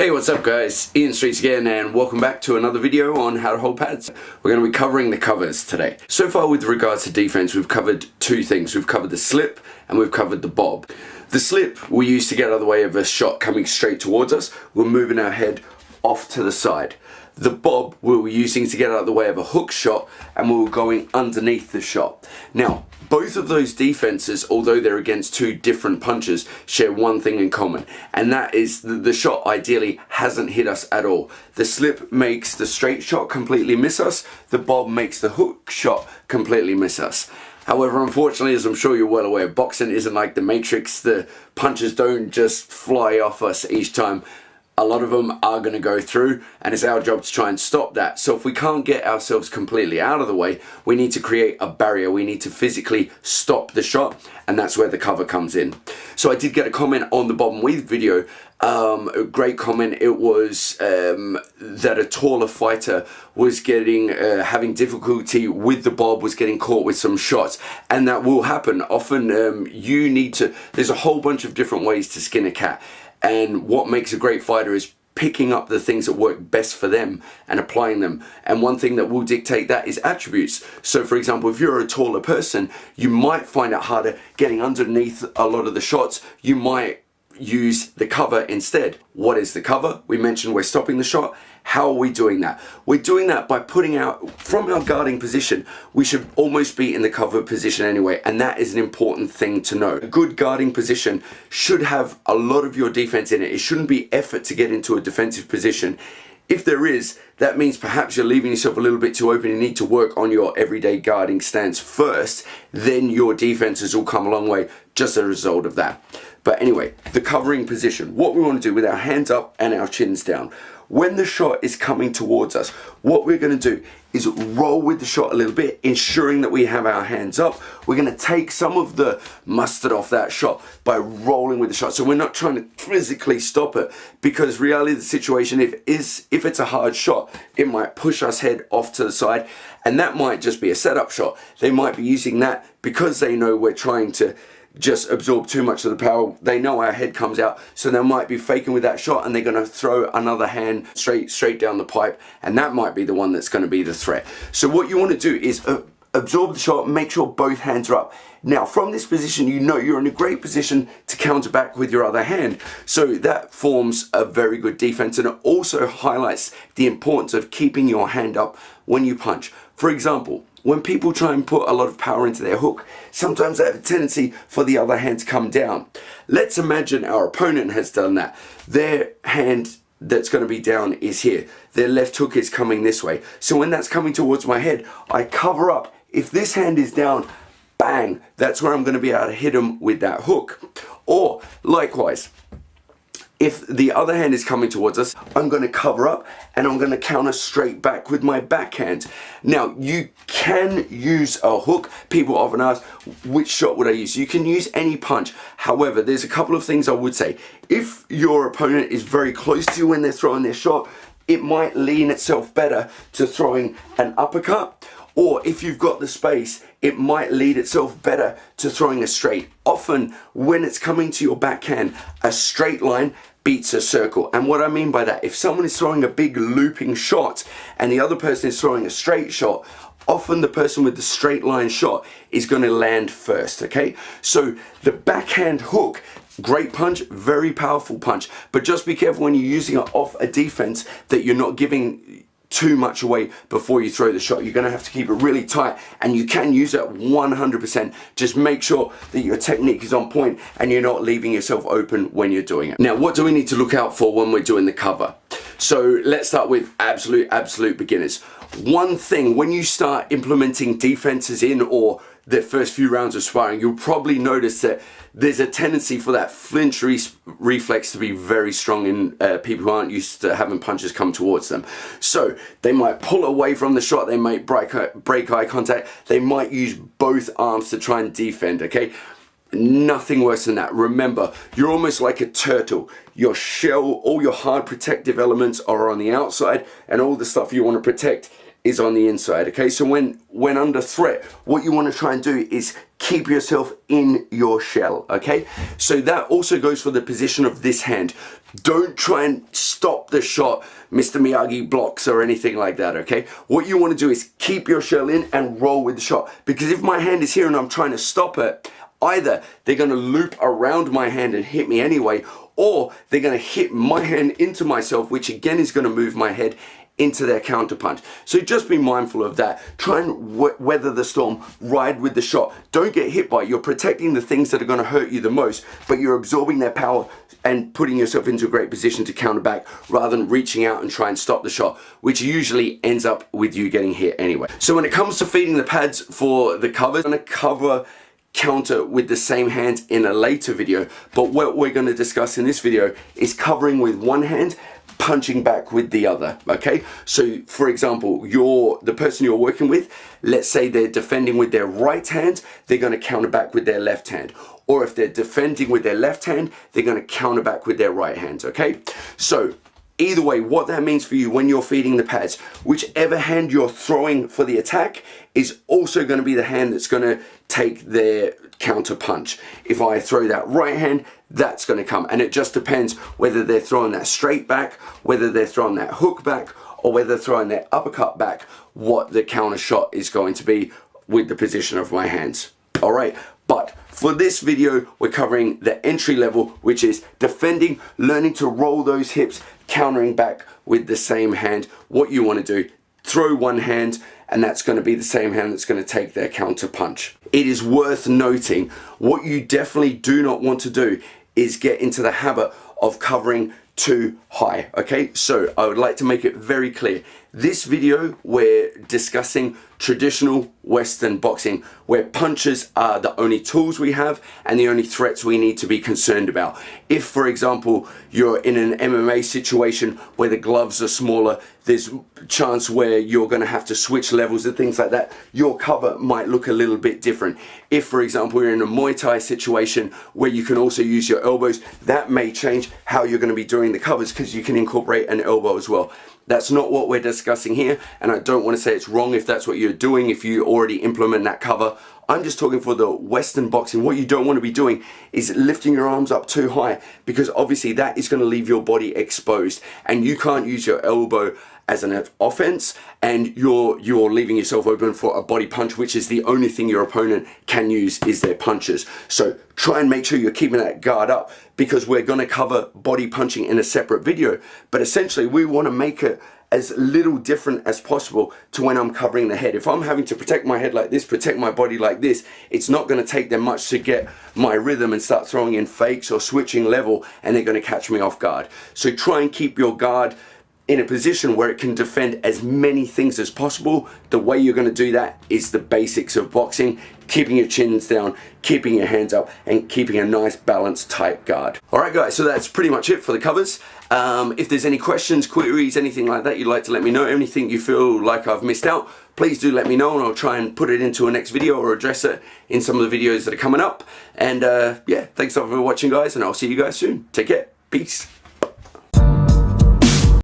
Hey, what's up guys? Ian Streets again, and welcome back to another video on how to hold pads. We're going to be covering the covers today. So far with regards to defense, we've covered two things. We've covered the slip and we've covered the bob. The slip we use to get out of the way of a shot coming straight towards us. We're moving our head off to the side. The bob we were using to get out of the way of a hook shot, and we were going underneath the shot. Now, both of those defenses, although they're against two different punches, share one thing in common, and that is the shot ideally hasn't hit us at all. The slip makes the straight shot completely miss us. The bob makes the hook shot completely miss us. However, unfortunately, as I'm sure you're well aware, boxing isn't like the Matrix. The punches don't just fly off us each time. A lot of them are going to go through, and it's our job to try and stop that. So if we can't get ourselves completely out of the way, we need to create a barrier. We need to physically stop the shot, and that's where the cover comes in. So I did get a comment on the bob and weave video, a great comment. It was that a taller fighter was getting having difficulty with the bob, was getting caught with some shots, and that will happen often. You need to, there's a whole bunch of different ways to skin a cat. And what makes a great fighter is picking up the things that work best for them and applying them. And one thing that will dictate that is attributes. So for example, if you're a taller person, you might find it harder getting underneath a lot of the shots. You might use the cover instead. What is the cover? We mentioned we're stopping the shot. How are we doing that? We're doing that by putting out from our guarding position. We should almost be in the cover position anyway, and that is an important thing to know. A good guarding position should have a lot of your defense in it. It shouldn't be effort to get into a defensive position. If there is, that means perhaps you're leaving yourself a little bit too open. You need to work on your everyday guarding stance first, then your defenses will come a long way just as a result of that. But anyway, the covering position, what we want to do with our hands up and our chins down. When the shot is coming towards us, what we're going to do is roll with the shot a little bit, ensuring that we have our hands up. We're going to take some of the mustard off that shot by rolling with the shot. So we're not trying to physically stop it, because reality of the situation, if it's a hard shot, it might push us head off to the side, and that might just be a setup shot. They might be using that because they know we're trying to just absorb too much of the power. They know our head comes out, so they might be faking with that shot, and they're going to throw another hand straight down the pipe, and that might be the one that's going to be the threat. So what you want to do is absorb the shot, make sure both hands are up. Now from this position, you know you're in a great position to counter back with your other hand, so that forms a very good defense, and it also highlights the importance of keeping your hand up when you punch. For example, when people try and put a lot of power into their hook, sometimes they have a tendency for the other hand to come down. Let's imagine our opponent has done that. Their hand that's going to be down is here. Their left hook is coming this way. So when that's coming towards my head, I cover up. If this hand is down, bang, that's where I'm going to be able to hit him with that hook. Or likewise, if the other hand is coming towards us, I'm going to cover up and I'm going to counter straight back with my backhand. Now, you can use a hook. People often ask, which shot would I use? You can use any punch. However, there's a couple of things I would say. If your opponent is very close to you when they're throwing their shot, it might lean itself better to throwing an uppercut. Or if you've got the space, it might lead itself better to throwing a straight. Often, when it's coming to your backhand, a straight line beats a circle. And what I mean by that, if someone is throwing a big looping shot and the other person is throwing a straight shot, often the person with the straight line shot is going to land first, okay? So the backhand hook, great punch, very powerful punch, but just be careful when you're using it off a defense that you're not giving too much away before you throw the shot. You're going to have to keep it really tight, and you can use it 100%. Just make sure that your technique is on point and you're not leaving yourself open when you're doing it. Now, what do we need to look out for when we're doing the cover? So let's start with absolute beginners. One thing, when you start implementing defenses in or the first few rounds of sparring, you'll probably notice that there's a tendency for that flinch reflex to be very strong in people who aren't used to having punches come towards them. So they might pull away from the shot, they might break eye contact, they might use both arms to try and defend, okay? Nothing worse than that. Remember, you're almost like a turtle. Your shell, all your hard protective elements are on the outside, and all the stuff you want to protect is on the inside, okay? So when under threat, what you want to try and do is keep yourself in your shell, okay? So that also goes for the position of this hand. Don't try and stop the shot, Mr. Miyagi blocks or anything like that, okay? What you want to do is keep your shell in and roll with the shot. Because if my hand is here and I'm trying to stop it, either they're going to loop around my hand and hit me anyway, or they're going to hit my hand into myself, which again is going to move my head into their counter punch. So just be mindful of that. Try and weather the storm, ride with the shot. Don't get hit by it. You're protecting the things that are going to hurt you the most, but you're absorbing their power and putting yourself into a great position to counter back rather than reaching out and try and stop the shot, which usually ends up with you getting hit anyway. So when it comes to feeding the pads for the covers, I'm going to cover counter with the same hands in a later video, but what we're going to discuss in this video is covering with one hand, punching back with the other, okay? So for example, the person you're working with, let's say they're defending with their right hand, they're going to counter back with their left hand. Or if they're defending with their left hand, they're going to counter back with their right hand, okay? So either way, what that means for you when you're feeding the pads, whichever hand you're throwing for the attack is also going to be the hand that's going to take their counter punch. If I throw that right hand, that's going to come. And it just depends whether they're throwing that straight back, whether they're throwing that hook back, or whether they're throwing that uppercut back, what the counter shot is going to be with the position of my hands. All right, but for this video, we're covering the entry level, which is defending, learning to roll those hips, countering back with the same hand. What you want to do, throw one hand, and that's going to be the same hand that's going to take their counter punch. It is worth noting, what you definitely do not want to do is get into the habit of covering too high, okay? So I would like to make it very clear. This video, we're discussing traditional Western boxing, where punches are the only tools we have and the only threats we need to be concerned about. If, for example, you're in an MMA situation where the gloves are smaller, there's a chance where you're going to have to switch levels and things like that. Your cover might look a little bit different. If, for example, you're in a Muay Thai situation where you can also use your elbows, that may change how you're going to be doing the covers because you can incorporate an elbow as well. That's not what we're discussing here, and I don't want to say it's wrong if that's what you're doing, if you already implement that cover. I'm just talking for the Western boxing. What you don't want to be doing is lifting your arms up too high, because obviously that is going to leave your body exposed, and you can't use your elbow as an offense, and you're leaving yourself open for a body punch, which is the only thing your opponent can use is their punches. So try and make sure you're keeping that guard up, because we're going to cover body punching in a separate video, but essentially we want to make it as little different as possible to when I'm covering the head. If I'm having to protect my head like this, protect my body like this, it's not going to take them much to get my rhythm and start throwing in fakes or switching level, and they're going to catch me off guard. So try and keep your guard in a position where it can defend as many things as possible. The way you're going to do that is the basics of boxing: keeping your chins down, keeping your hands up, and keeping a nice balanced tight guard. Alright guys, so that's pretty much it for the covers. If there's any questions, queries, anything like that you'd like to let me know, anything you feel like I've missed out, please do let me know, and I'll try and put it into a next video or address it in some of the videos that are coming up. And yeah, thanks a lot for watching guys, and I'll see you guys soon. Take care. Peace.